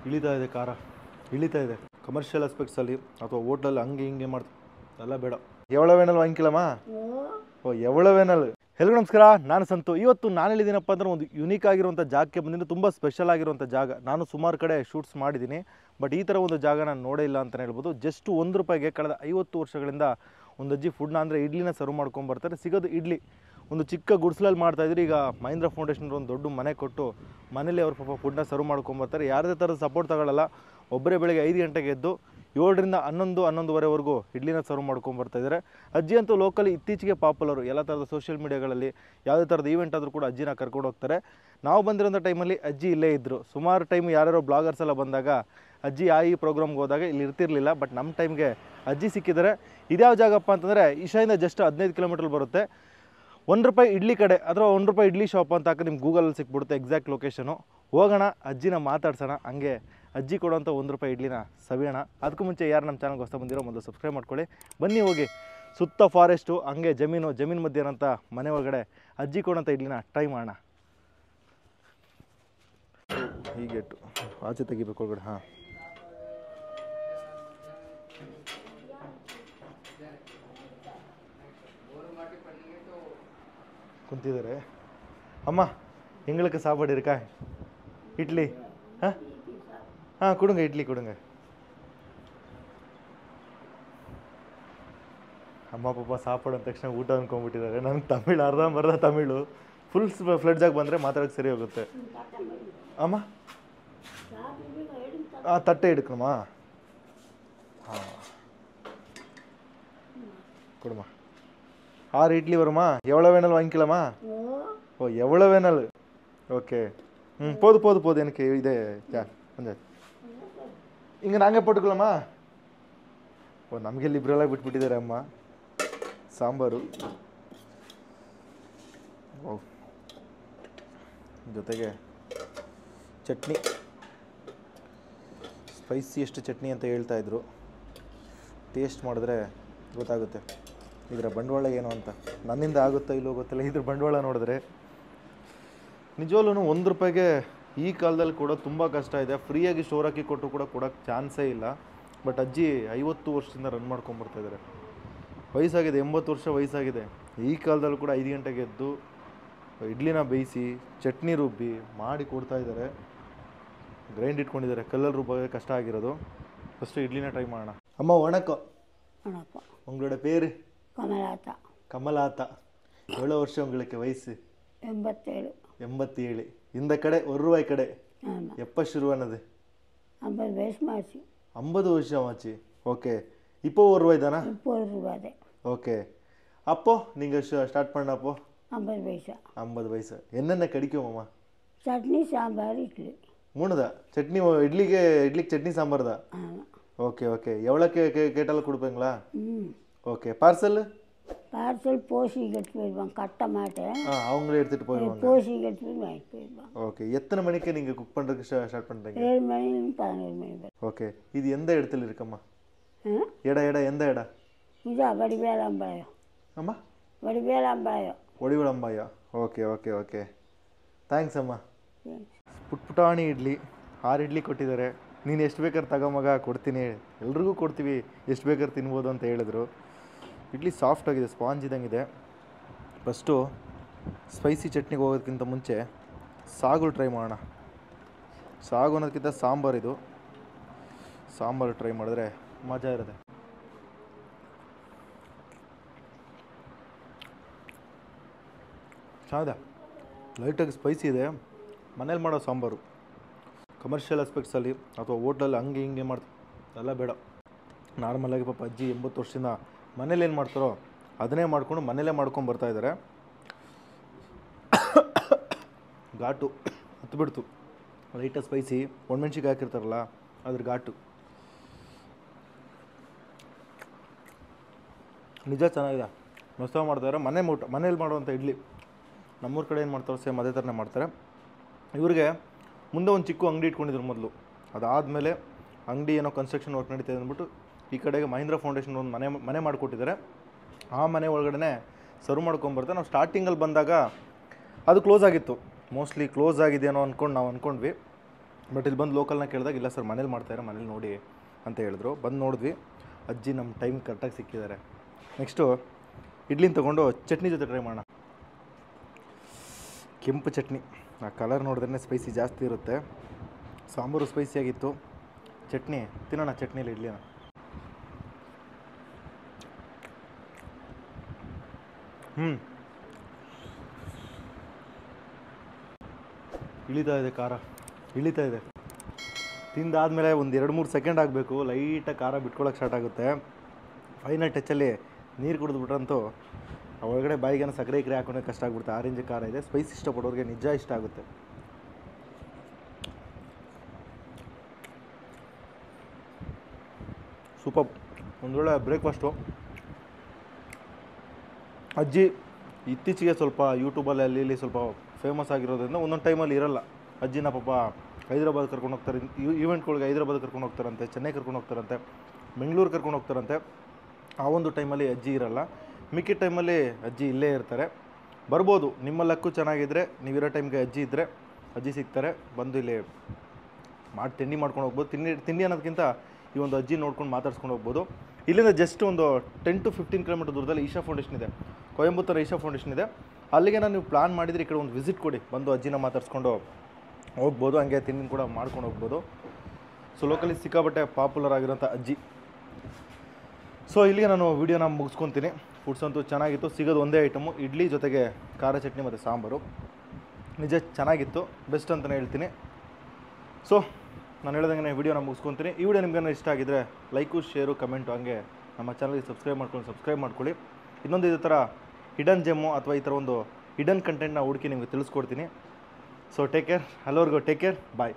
ಇಳಿತಾ ಇದೆ ಖಾರ, ಇಳಿತಾ ಇದೆ. ಕಮರ್ಷಿಯಲ್ ಆಸ್ಪೆಕ್ಟ್ಸಲ್ಲಿ ಅಥವಾ ಹೋಟ್ಲಲ್ಲಿ ಹಂಗೆ ಹಿಂಗೆ ಮಾಡ್ತಾರೆ, ಎಲ್ಲ ಬೇಡ. ಎವಳವೇನಲ್ ವಾಂಗಿಲಮ್ಮ, ಓ ಎವಳವೇನಲ್. ಎಲ್ರಿಗೂ ನಮಸ್ಕಾರ, ನಾನು ಸಂತು. ಇವತ್ತು ನಾನು ಹೇಳಿದ್ದೀನಪ್ಪ ಅಂದ್ರೆ ಒಂದು ಯುನೀಕ್ ಆಗಿರುವಂಥ ಜಾಗಕ್ಕೆ ಬಂದಿದ್ದು, ತುಂಬ ಸ್ಪೆಷಲ್ ಆಗಿರುವಂಥ ಜಾಗ. ನಾನು ಸುಮಾರು ಕಡೆ ಶೂಟ್ಸ್ ಮಾಡಿದ್ದೀನಿ, ಬಟ್ ಈ ಥರ ಒಂದು ಜಾಗ ನಾನು ನೋಡೇ ಇಲ್ಲ ಅಂತಲೇ ಹೇಳ್ಬೋದು. ಜಸ್ಟ್ ₹1 ಕಳೆದ 50 ವರ್ಷಗಳಿಂದ ಒಂದು ಅಜ್ಜಿ ಫುಡ್ನ ಅಂದರೆ ಇಡ್ಲಿನ ಸರ್ವ್ ಮಾಡ್ಕೊಂಬರ್ತಾರೆ. ಸಿಗೋದು ಇಡ್ಲಿ ಒಂದು ಚಿಕ್ಕ ಗುಡಿಸಲಲ್ಲಿ ಮಾಡ್ತಾಯಿದ್ರು. ಈಗ ಮಹೀಂದ್ರ ಫೌಂಡೇಶನ್ ಒಂದು ದೊಡ್ಡ ಮನೆ ಕೊಟ್ಟು ಮನೇಲಿ ಅವ್ರ ಪಾಪ ಫುಡ್ನ ಸರ್ವ್ ಮಾಡ್ಕೊಂಬರ್ತಾರೆ. ಯಾವುದೇ ಥರದ ಸಪೋರ್ಟ್ ತಗೊಳ್ಳಲ್ಲ. ಒಬ್ಬರೇ ಬೆಳಗ್ಗೆ 5 ಗಂಟೆಗೆ ಎದ್ದು 7ರಿಂದ 11-11:30ವರೆಗೂ ಇಡ್ಲಿನ ಸರ್ವ್ ಮಾಡ್ಕೊಂಬರ್ತಾಯಿದ್ದಾರೆ. ಅಜ್ಜಿ ಅಂತೂ ಲೋಕಲಿ ಇತ್ತೀಚೆಗೆ ಪಾಪ್ಯುಲರು. ಎಲ್ಲ ಥರದ ಸೋಷಿಯಲ್ ಮೀಡಿಯಾಗಳಲ್ಲಿ ಯಾವುದೇ ಥರದ ಈವೆಂಟ್ ಆದರೂ ಕೂಡ ಅಜ್ಜಿನ ಕರ್ಕೊಂಡು ಹೋಗ್ತಾರೆ. ನಾವು ಬಂದಿರೋಂಥ ಟೈಮಲ್ಲಿ ಅಜ್ಜಿ ಇಲ್ಲೇ ಇದ್ದರು. ಸುಮಾರು ಟೈಮ್ ಯಾರ್ಯಾರೋ ಬ್ಲಾಗರ್ಸ್ ಎಲ್ಲ ಬಂದಾಗ ಅಜ್ಜಿ ಈ ಪ್ರೋಗ್ರಾಮ್ಗೆ ಹೋದಾಗ ಇಲ್ಲಿ ಇರ್ತಿರ್ಲಿಲ್ಲ. ಬಟ್ ನಮ್ಮ ಟೈಮ್ಗೆ ಅಜ್ಜಿ ಸಿಕ್ಕಿದ್ದಾರೆ. ಇದ್ಯಾವ ಜಾಗಪ್ಪ ಅಂತಂದರೆ ಈಶಾಯಿಂದ ಜಸ್ಟ್ 15 ಕಿಲೋಮೀಟರ್ ಬರುತ್ತೆ. ₹1 ಇಡ್ಲಿ ಕಡೆ ಅಥವಾ ₹1 ಇಡ್ಲಿ ಶಾಪ್ ಅಂತ ಹಾಕಿ ನಿಮ್ಗೆ ಗೂಗಲಲ್ಲಿ ಸಿಕ್ಬಿಡುತ್ತೆ ಎಕ್ಸಾಕ್ಟ್ ಲೊಕೇಶನು. ಹೋಗೋಣ, ಅಜ್ಜಿನ ಮಾತಾಡ್ಸೋಣ, ಹಂಗೆ ಅಜ್ಜಿ ಕೊಡೋಂಥ ₹1 ಇಡ್ಲಿನ ಸವಿಯೋಣ. ಅದಕ್ಕೂ ಮುಂಚೆ ಯಾರು ನಮ್ಮ ಚಾನಲ್ಗೆ ಹೊಸ ಬಂದಿರೋ ಮೊದಲು ಸಬ್ಸ್ಕ್ರೈಬ್ ಮಾಡ್ಕೊಳ್ಳಿ. ಬನ್ನಿ ಹೋಗಿ ಸುತ್ತ ಫಾರೆಸ್ಟು, ಹಂಗೆ ಜಮೀನು ಮಧ್ಯೆ ಇರೋಂಥ ಮನೆ ಒಳಗಡೆ ಅಜ್ಜಿ ಕೊಡೋಂಥ ಇಡ್ಲಿನ ಟ್ರೈ ಮಾಡೋಣ. ಹೀಗೆ ಇಟ್ಟು ಆಚೆ ತೆಗಿಬೇಕು ಒಳಗಡೆ. ಹಾಂ, ಕುಂತಿದ್ದಾರೆ ಅಮ್ಮ. எங்களுக்கு சாப்பாடு இருக்கா? இட்லி கொடுங்க, இட்லி கொடுங்க. ಅಮ್ಮ ಪಾಪ ಸಾಪಾಡು ಅಂದ ತಕ್ಷಣ ಊಟ ಅಂದ್ಕೊಂಡ್ಬಿಟ್ಟಿದ್ದಾರೆ. ನನಗೆ ತಮಿಳು ಅರ್ಧಂಬರ್ಧ ತಮಿಳು, ಫುಲ್ ಫ್ಲಡ್ಜಾಗಿ ಬಂದರೆ ಮಾತಾಡೋಕ್ಕೆ ಸರಿ ಹೋಗುತ್ತೆ. ಅಮ್ಮ ತಟ್ಟೆ ಹಿಡ್ಕಣಮ್ಮ. ಹಾಂ ಕೊಡಮ್ಮ. 6 இட்லி வருமா? எவ்வளோ வேணாலும் வாங்கிக்கலாமா? ஓ எவ்வளோ வேணாலும். ஓகே, போதும் எனக்கு இதே கொஞ்சம் ಹಿಂಗೆ ನಾಂಗೆ ಪಟ್ಕೊಳ್ಳಮ್ಮ. ಓ ನಮಗೆ ಲಿಬ್ರಲಾಗಿ ಬಿಟ್ಬಿಟ್ಟಿದ್ದಾರೆ ಅಮ್ಮ. ಸಾಂಬಾರು, ಓ ಜೊತೆಗೆ ಚಟ್ನಿ, ಸ್ಪೈಸಿಯೆಸ್ಟ್ ಚಟ್ನಿ ಅಂತ ಹೇಳ್ತಾಯಿದ್ರು. ಟೇಸ್ಟ್ ಮಾಡಿದ್ರೆ ಗೊತ್ತಾಗುತ್ತೆ ಇದರ ಬಂಡವಾಳ ಏನು ಅಂತ. ನನ್ನಿಂದ ಆಗುತ್ತೋ ಇಲ್ಲೋ ಗೊತ್ತಿಲ್ಲ, ಇದ್ರ ಬಂಡವಾಳ ನೋಡಿದ್ರೆ ನಿಜವಲ್ಲೂ ₹1 ಈ ಕಾಲದಲ್ಲಿ ಕೊಡೋದು ತುಂಬ ಕಷ್ಟ ಇದೆ. ಫ್ರೀಯಾಗಿ ಸ್ಟೋರ್ ಹಾಕಿ ಕೊಟ್ಟು ಕೂಡ ಕೊಡೋಕ್ಕೆ ಚಾನ್ಸೇ ಇಲ್ಲ. ಬಟ್ ಅಜ್ಜಿ 50 ವರ್ಷದಿಂದ ರನ್ ಮಾಡ್ಕೊಂಬರ್ತಾಯಿದ್ದಾರೆ. ವಯಸ್ಸಾಗಿದೆ, 80 ವರ್ಷ ವಯಸ್ಸಾಗಿದೆ. ಈ ಕಾಲದಲ್ಲೂ ಕೂಡ 5 ಗಂಟೆಗೆ ಎದ್ದು ಇಡ್ಲಿನ ಬೇಯಿಸಿ ಚಟ್ನಿ ರುಬ್ಬಿ ಮಾಡಿ ಕೊಡ್ತಾಯಿದ್ದಾರೆ. ಗ್ರೈಂಡ್ ಇಟ್ಕೊಂಡಿದ್ದಾರೆ, ಕಲ್ಲಲ್ಲಿ ರುಬ್ಬೋದೇ ಕಷ್ಟ ಆಗಿರೋದು. ಫಸ್ಟು ಇಡ್ಲಿನ ಟ್ರೈ ಮಾಡೋಣ. ಅಮ್ಮ ವಣக்கம். உங்களோட பேர்? கமலாத்தா. எவ்வளோ வருஷம் உங்களுக்கு வயசு? 87. இந்த கடை ₹1 கடை எப்போ ಶುರುವಾனது? 50 வயசு ஆச்சு. 50 வருஷம் ஆச்சு. ஓகே, இப்போ ₹1 தானா? இப்போ ₹1. ஓகே, அப்போ நீங்கள் ஸ்டார்ட் பண்ணப்போ 50 பைசா. 50 பைசா. என்னென்ன கிடைக்கும் அம்மா? சட்னி, சாம்பார், இட்லி. 3 தான். சட்னி இட்லிக்கு சட்னி சாம்பார் தான். Okay okay. எவ்வளோ கேட்டாலும் கொடுப்பீங்களா? ஓகே. பார்சல் போசி எடுத்து போயிடுவாங்க, கட்ட மாட்டேன். அவங்களே எடுத்துகிட்டு போயிடுவாங்க. போசி எடுத்து போய் வாங்கிட்டு போயிடுவாங்க. ஓகே. எத்தனை மணிக்கு நீங்கள் குக் பண்ணுறதுக்கு ஸ்டார்ட் பண்ணுறீங்க? 7 மணிலேருந்து 11 மணி வரை. ஓகே. இது எந்த இடத்துல இருக்கம்மா? இடம் எந்த இடம்? இதா வடிவேலாம்பாளையம். அம்மா Vadivelambaya. Okay okay okay. Thanks ಅಮ್ಮ. ಪುಟ್ಪುಟಾಣಿ ಇಡ್ಲಿ, 6 ಇಡ್ಲಿ ಕೊಟ್ಟಿದ್ದಾರೆ. ನೀನು ಎಷ್ಟು ಬೇಕಾದ್ರೆ ತಗೊಂಬಗ, ಕೊಡ್ತೀನಿ, ಎಲ್ರಿಗೂ ಕೊಡ್ತೀವಿ, ಎಷ್ಟು ಬೇಕಾದ್ರೆ ತಿನ್ಬೋದು ಅಂತ ಹೇಳಿದ್ರು. ಇಡ್ಲಿ ಸಾಫ್ಟಾಗಿದೆ, ಸ್ಪಾಂಜ್ ಇದ್ದಂಗಿದೆ. ಫಸ್ಟು ಸ್ಪೈಸಿ ಚಟ್ನಿಗೆ ಹೋಗೋದಕ್ಕಿಂತ ಮುಂಚೆ ಸಾಗು ಟ್ರೈ ಮಾಡೋಣ. ಸಾಗು ಅನ್ನೋದಕ್ಕಿಂತ ಸಾಂಬಾರು ಟ್ರೈ ಮಾಡಿದ್ರೆ ಮಜಾ ಇರುತ್ತೆ. ಚೆನ್ನಾಗಿದೆ, ಲೈಟಾಗಿ ಸ್ಪೈಸಿ ಇದೆ. ಮನೇಲಿ ಮಾಡೋ ಸಾಂಬಾರು. ಕಮರ್ಷಿಯಲ್ ಆಸ್ಪೆಕ್ಟ್ಸಲ್ಲಿ ಅಥವಾ ಹೋಟ್ಲಲ್ಲಿ ಹಂಗೆ ಹಿಂಗೆ ಮಾಡ್ತಾರೆ, ಎಲ್ಲ ಬೇಡ. ನಾರ್ಮಲಾಗಿ ಪಾಪ ಅಜ್ಜಿ 80 ವರ್ಷದಿಂದ ಮನೇಲಿ ಏನು ಮಾಡ್ತಾರೋ ಅದನ್ನೇ ಮಾಡಿಕೊಂಡು ಮನೇಲೇ ಮಾಡ್ಕೊಂಡು ಬರ್ತಾಯಿದ್ದಾರೆ. ಘಾಟು ಹತ್ಬಿಡ್ತು. ಲೈಟಾಗಿ ಸ್ಪೈಸಿ, ಒಣಮೆಣ್ಸಿಗೆ ಹಾಕಿರ್ತಾರಲ್ಲ ಅದ್ರ ಘಾಟು ನಿಜ ಚೆನ್ನಾಗಿದೆ. ಮಸ್ತ ಮಾಡ್ತಾರೆ. ಮನೇಲಿ ಮಾಡುವಂಥ ಇಡ್ಲಿ ನಮ್ಮೂರ ಕಡೆ ಏನು ಮಾಡ್ತಾರೋ ಸೇಮ್ ಅದೇ ಥರನೇ ಮಾಡ್ತಾರೆ. ಇವ್ರಿಗೆ ಮುಂದೆ ಒಂದು ಚಿಕ್ಕ ಅಂಗಡಿ ಇಟ್ಕೊಂಡಿದ್ರು ಮೊದಲು. ಅದಾದಮೇಲೆ ಅಂಗಡಿ ಏನೋ ಕನ್ಸ್ಟ್ರಕ್ಷನ್ ವರ್ಕ್ ನಡೀತಾ ಇದೆ ಅಂದ್ಬಿಟ್ಟು ಈ ಕಡೆಗೆ ಮಹೀಂದ್ರ ಫೌಂಡೇಶನ್ ಒಂದು ಮನೆ ಮಾಡಿಕೊಟ್ಟಿದ್ದಾರೆ. ಆ ಮನೆ ಒಳಗಡೆ ಸರ್ವ್ ಮಾಡ್ಕೊಂಬರ್ತಾರೆ. ನಾವು ಸ್ಟಾರ್ಟಿಂಗಲ್ಲಿ ಬಂದಾಗ ಅದು ಕ್ಲೋಸ್ ಆಗಿತ್ತು, ಮೋಸ್ಟ್ಲಿ ಕ್ಲೋಸ್ ಆಗಿದೆಯೋ ಅಂದ್ಕೊಂಡು ನಾವು ಅಂದ್ಕೊಂಡ್ವಿ. ಬಟ್ ಇಲ್ಲಿ ಬಂದು ಲೋಕಲ್ನ ಕೇಳಿದಾಗ ಇಲ್ಲ ಸರ್ ಮನೇಲಿ ಮಾಡ್ತಾರೆ, ಮನೇಲಿ ನೋಡಿ ಅಂತ ಹೇಳಿದ್ರು. ಬಂದು ನೋಡಿದ್ವಿ, ಅಜ್ಜಿ ನಮ್ಮ ಟೈಮ್ ಕರೆಕ್ಟಾಗಿ ಸಿಕ್ಕಿದ್ದಾರೆ. ನೆಕ್ಸ್ಟು ಇಡ್ಲಿನ ತೊಗೊಂಡು ಚಟ್ನಿ ಜೊತೆ ಟ್ರೈ ಮಾಡೋಣ. ಕೆಂಪು ಚಟ್ನಿ, ಆ ಕಲರ್ ನೋಡಿದ್ರೆ ಸ್ಪೈಸಿ ಜಾಸ್ತಿ ಇರುತ್ತೆ. ಸಾಂಬಾರು ಸ್ಪೈಸಿಯಾಗಿತ್ತು, ಚಟ್ನಿ ತಿನ್ನೋಣ. ಚಟ್ನಿಲಿ ಇಡ್ಲಿನ ಇಳಿತಾ ಇದೆ, ಖಾರ ಇಳಿತಾ ಇದೆ. ತಿಂದಾದಮೇಲೆ ಒಂದು 2-3 ಸೆಕೆಂಡ್ ಆಗಬೇಕು, ಲೈಟಾಗಿ ಖಾರ ಬಿಟ್ಕೊಳ್ಳೋಕೆ ಸ್ಟಾರ್ಟ್ ಆಗುತ್ತೆ. ಫೈನಲ್ ಟಚ್ಚಲ್ಲಿ ನೀರು ಕುಡಿದ್ಬಿಟ್ರಂತೂ ಒಳಗಡೆ ಬಾಯಿಗೆ ಸಕ್ಕರೆ ಗಿರೆ ಹಾಕೊಂಡ್ರೆ ಕಷ್ಟ ಆಗ್ಬಿಡುತ್ತೆ. ಆರೆಂಜ್ ಖಾರ ಇದೆ. ಸ್ಪೈಸ್ ಇಷ್ಟಪಡೋರಿಗೆ ನಿಜ ಇಷ್ಟ ಆಗುತ್ತೆ. ಸೂಪರ್, ಒಂದೊಳ್ಳೆ ಬ್ರೇಕ್ಫಾಸ್ಟು. ಅಜ್ಜಿ ಇತ್ತೀಚೆಗೆ ಸ್ವಲ್ಪ ಯೂಟ್ಯೂಬಲ್ಲಿ ಅಲ್ಲಿ ಇಲ್ಲಿ ಸ್ವಲ್ಪ ಫೇಮಸ್ ಆಗಿರೋದ್ರಿಂದ ಒಂದೊಂದು ಟೈಮಲ್ಲಿ ಇರಲ್ಲ. ಅಜ್ಜಿನ ಪಾಪ ಹೈದ್ರಾಬಾದ್ ಕರ್ಕೊಂಡು ಹೋಗ್ತಾರೆ, ಈವೆಂಟ್ಗಳಿಗೆ ಹೈದ್ರಾಬಾದ್ ಕರ್ಕೊಂಡು ಹೋಗ್ತಾರಂತೆ, ಚೆನ್ನೈ ಕರ್ಕೊಂಡು ಹೋಗ್ತಾರಂತೆ, ಬೆಂಗಳೂರು ಕರ್ಕೊಂಡು ಹೋಗ್ತಾರಂತೆ. ಆ ಒಂದು ಟೈಮಲ್ಲಿ ಅಜ್ಜಿ ಇರಲ್ಲ. ಮಿಕ್ಕಿದ ಟೈಮಲ್ಲಿ ಅಜ್ಜಿ ಇಲ್ಲೇ ಇರ್ತಾರೆ. ಬರ್ಬೋದು, ನಿಮ್ಮ ಲಕ್ಕು ಚೆನ್ನಾಗಿದ್ದರೆ ನೀವಿರೋ ಟೈಮ್ಗೆ ಅಜ್ಜಿ ಇದ್ದರೆ ಅಜ್ಜಿ ಸಿಗ್ತಾರೆ. ಬಂದು ಇಲ್ಲಿ ತಿಂಡಿ ಮಾಡ್ಕೊಂಡು ಹೋಗ್ಬೋದು. ತಿಂಡಿ ಅನ್ನೋದಕ್ಕಿಂತ ಈ ಒಂದು ಅಜ್ಜಿ ನೋಡ್ಕೊಂಡು ಮಾತಾಡ್ಸ್ಕೊಂಡು ಹೋಗ್ಬೋದು. ಇಲ್ಲಿಂದ ಜಸ್ಟ್ ಒಂದು 10 to 15 ಕಿಲೋಮೀಟರ್ ದೂರದಲ್ಲಿ ಈಶಾ ಫೌಂಡೇಶನ್ ಇದೆ, ಕೊಯಂಬತ್ತೂರು ಈಶಾ ಫೌಂಡೇಶನ್ ಇದೆ. ಅಲ್ಲಿಗೆ ನೀವು ಪ್ಲಾನ್ ಮಾಡಿದರೆ ಈ ಕಡೆ ಒಂದು ವಿಸಿಟ್ ಕೊಡಿ, ಬಂದು ಅಜ್ಜಿನ ಮಾತಾಡ್ಸ್ಕೊಂಡು ಹೋಗ್ಬೋದು. ಹಂಗೆ ತಿಂಡಿ ಕೂಡ ಮಾಡ್ಕೊಂಡು ಹೋಗ್ಬೋದು. ಸೊ ಲೋಕಲಿ ಸಿಕ್ಕಾಬಟ್ಟೆ ಪಾಪ್ಯುಲರ್ ಆಗಿರೋಂಥ ಅಜ್ಜಿ. ಸೊ ಇಲ್ಲಿಗೆ ನಾನು ವೀಡಿಯೋನ ಮುಗಿಸ್ಕೊತೀನಿ. ಫುಡ್ಸ್ ಅಂತೂ ಚೆನ್ನಾಗಿತ್ತು. ಸಿಗೋದು ಒಂದೇ ಐಟಮು, ಇಡ್ಲಿ ಜೊತೆಗೆ ಖಾರ ಚಟ್ನಿ ಮತ್ತು ಸಾಂಬಾರು. ನಿಜ ಚೆನ್ನಾಗಿತ್ತು, ಬೆಸ್ಟ್ ಅಂತಲೇ ಹೇಳ್ತೀನಿ. ಸೊ ನಾನು ಹೇಳ್ದಂಗೆ ವೀಡಿಯೋನ ಮುಗಿಸ್ಕೊತೀನಿ. ಈ ವಿಡಿಯೋ ನಿಮ್ಗೆ ಇಷ್ಟ ಆಗಿದ್ದರೆ ಲೈಕು, ಶೇರು, ಕಮೆಂಟು, ಹಂಗೆ ನಮ್ಮ ಚಾನಲ್ಗೆ ಸಬ್ಸ್ಕ್ರೈಬ್ ಮಾಡ್ಕೊಳ್ಳಿ. ಇನ್ನೊಂದು ಇದೇ ಥರ ಹಿಡನ್ ಜೆಮ್ಮು ಅಥವಾ ಈ ಥರ ಒಂದು ಹಿಡನ್ ಕಂಟೆಂಟ್ನ ಹುಡುಕಿ ನಿಮಗೆ ತಿಳಿಸ್ಕೊಡ್ತೀನಿ. ಸೊ ಟೇಕ್ ಕೇರ್, ಎಲ್ಲರಿಗೂ ಟೇಕ್ ಕೇರ್, ಬಾಯ್.